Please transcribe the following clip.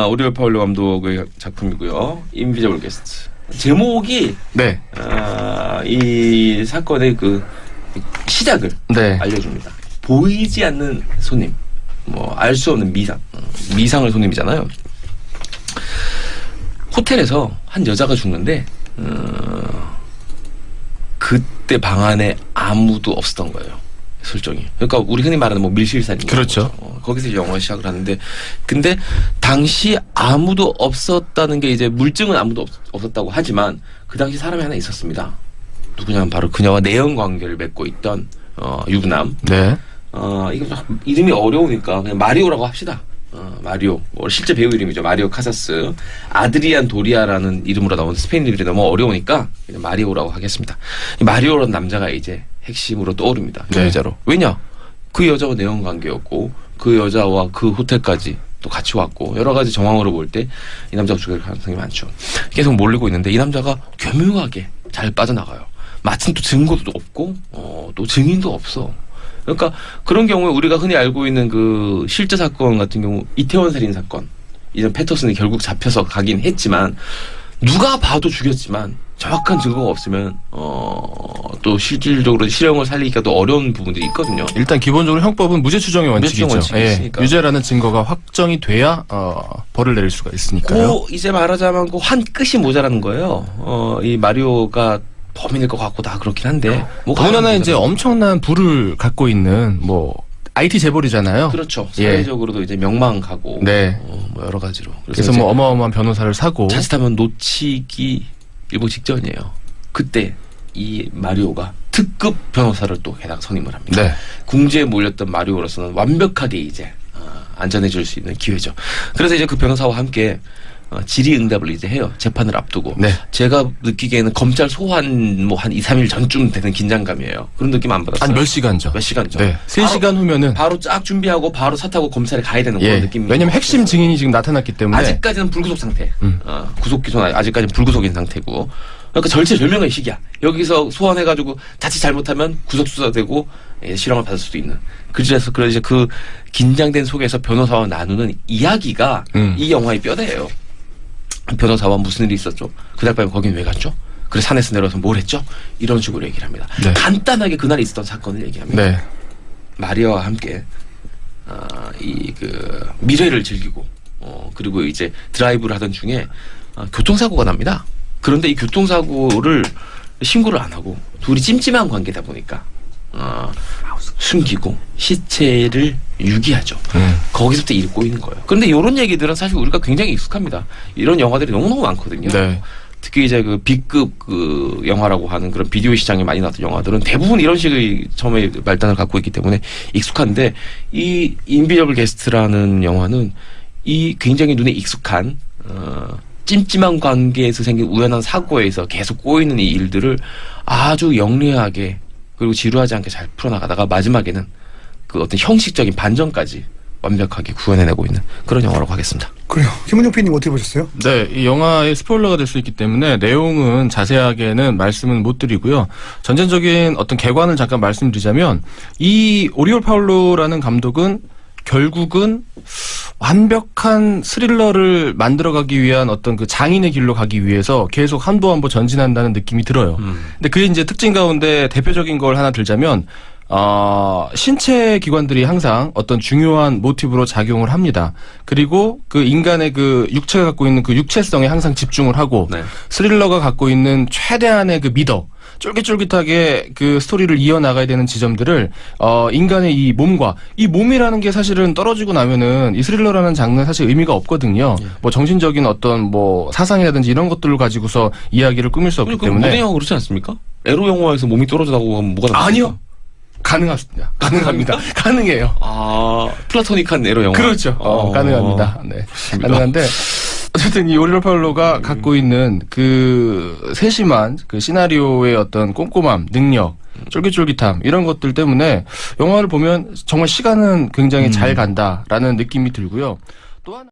오리올 파울로 감독의 작품이고요. 인비저블 게스트. 제목이 네. 이 사건의 그 시작을 네. 알려줍니다. 보이지 않는 손님, 뭐 알 수 없는 미상의 손님이잖아요. 호텔에서 한 여자가 죽는데 그때 방 안에 아무도 없었던 거예요. 설정이. 그러니까 우리 흔히 말하는 뭐 밀실살인. 그렇죠. 거기서 이제 영화 시작을 하는데, 근데 당시 아무도 없었다는 게 이제 물증은 아무도 없었다고 하지만 그 당시 사람이 하나 있었습니다. 누구냐면 바로 그녀와 내연 관계를 맺고 있던 유부남. 네. 이거 이름이 어려우니까 그냥 마리오라고 합시다. 마리오. 실제 배우 이름이죠. 마리오 카사스. 아드리안 도리아라는 이름으로 나오는 스페인 이름이 너무 어려우니까 그냥 마리오라고 하겠습니다. 이 마리오라는 남자가 이제 핵심으로 떠오릅니다. 그 네. 여자로. 왜냐? 그 여자와 내연 관계였고 그 여자와 그 호텔까지 또 같이 왔고 여러 가지 정황으로 볼 때 이 남자가 죽을 가능성이 많죠. 계속 몰리고 있는데 이 남자가 교묘하게 잘 빠져나가요. 마침 또 증거도 없고 또 증인도 없어. 그러니까 그런 경우에 우리가 흔히 알고 있는 그 실제 사건 같은 경우 이태원 살인 사건 이전 패터슨이 결국 잡혀서 가긴 했지만 누가 봐도 죽였지만 정확한 증거가 없으면 또 실질적으로 실형을 살리기가 또 어려운 부분들이 있거든요. 일단 기본적으로 형법은 무죄 추정의 원칙이죠. 원칙이 있으니까. 유죄라는 증거가 확정이 돼야 벌을 내릴 수가 있으니까요. 이제 말하자면 그 한 끝이 모자라는 거예요. 이 마리오가 범인일 것 같고 다 그렇긴 한데. 더군다나 이제 엄청난 부를 갖고 있는 뭐 IT 재벌이잖아요. 그렇죠. 사회적으로도 이제 명망 가고. 네. 뭐 여러 가지로. 그래서 뭐 어마어마한 변호사를 사고. 자칫하면 놓치기 일보 직전이에요. 그때 이 마리오가 특급 변호사를 또 게다가 선임을 합니다. 네. 궁지에 몰렸던 마리오로서는 완벽하게 이제 안전해질 수 있는 기회죠. 그래서 이제 그 변호사와 함께 질의응답을 이제 해요. 재판을 앞두고. 네. 제가 느끼기에는 검찰 소환 뭐 한 2, 3일 전쯤 되는 긴장감이에요. 그런 느낌 안 받았어요. 한 몇 시간 전. 몇 시간 전. 네. 3시간 후면은. 바로 쫙 준비하고 바로 차 타고 검찰에 가야 되는 그런 느낌이. 왜냐면 핵심 증인이 지금 나타났기 때문에. 아직까지는 불구속 상태. 구속 기소는 아직까지는 불구속인 상태고. 그러니까 절체절명의 시기야. 여기서 소환해가지고 자칫 잘못하면 구속수사되고 실형을 받을 수도 있는. 그래서 이제 그 긴장된 속에서 변호사와 나누는 이야기가 이 영화의 뼈대예요. 변호사와 무슨 일이 있었죠? 그날 밤에 거긴 왜 갔죠? 그래 산에서 내려와서 뭘 했죠? 이런 식으로 얘기를 합니다. 네. 간단하게 그날 있었던 사건을 얘기합니다. 네. 마리아와 함께 이 그 미래를 즐기고 그리고 이제 드라이브를 하던 중에 교통사고가 납니다. 그런데 이 교통사고를 신고를 안 하고 둘이 찜찜한 관계다 보니까 숨기고 시체를 유기하죠. 거기서부터 일이 꼬이는 거예요. 그런데 이런 얘기들은 사실 우리가 굉장히 익숙합니다. 이런 영화들이 너무너무 많거든요. 네. 특히 이제 그 B급 그 영화라고 하는 그런 비디오 시장에 많이 나왔던 영화들은 대부분 이런 식의 처음에 말단을 갖고 있기 때문에 익숙한데 이 인비저블 게스트라는 영화는 이 굉장히 눈에 익숙한 찜찜한 관계에서 생긴 우연한 사고에서 계속 꼬이는 이 일들을 아주 영리하게 그리고 지루하지 않게 잘 풀어나가다가 마지막에는 그 어떤 형식적인 반전까지 완벽하게 구현해내고 있는 그런 영화라고 하겠습니다. 그래요. 김은영 PD님 어떻게 보셨어요? 네, 이 영화의 스포일러가 될 수 있기 때문에 내용은 자세하게는 말씀은 못 드리고요. 전체적인 어떤 개관을 잠깐 말씀드리자면 이 오리올 파울로라는 감독은 결국은 완벽한 스릴러를 만들어가기 위한 어떤 그 장인의 길로 가기 위해서 계속 한 부 한 부 전진한다는 느낌이 들어요. 근데 그게 이제 특징 가운데 대표적인 걸 하나 들자면 신체 기관들이 항상 어떤 중요한 모티브로 작용을 합니다. 그리고 그 인간의 그 육체가 갖고 있는 그 육체성에 항상 집중을 하고 네. 스릴러가 갖고 있는 최대한의 그 미덕 쫄깃쫄깃하게 그 스토리를 이어나가야 되는 지점들을 인간의 이 몸과 이 몸이라는 게 사실은 떨어지고 나면은 이 스릴러라는 장르는 사실 의미가 없거든요. 뭐 정신적인 어떤 뭐 사상이라든지 이런 것들을 가지고서 이야기를 꾸밀 수 없기 때문에. 모든 영화 그렇지 않습니까? 에로 영화에서 몸이 떨어져나가고 하면 뭐가 나옵니까? 아니요. 가능합니다. 가능합니다. 가능해요. 플라토닉한 에로 영화. 그렇죠. 가능합니다. 네. 가능한데 어쨌든 이 오리올 파울로가 갖고 있는 그 세심한 그 시나리오의 어떤 꼼꼼함, 능력, 쫄깃쫄깃함 이런 것들 때문에 영화를 보면 정말 시간은 굉장히 잘 간다라는 느낌이 들고요.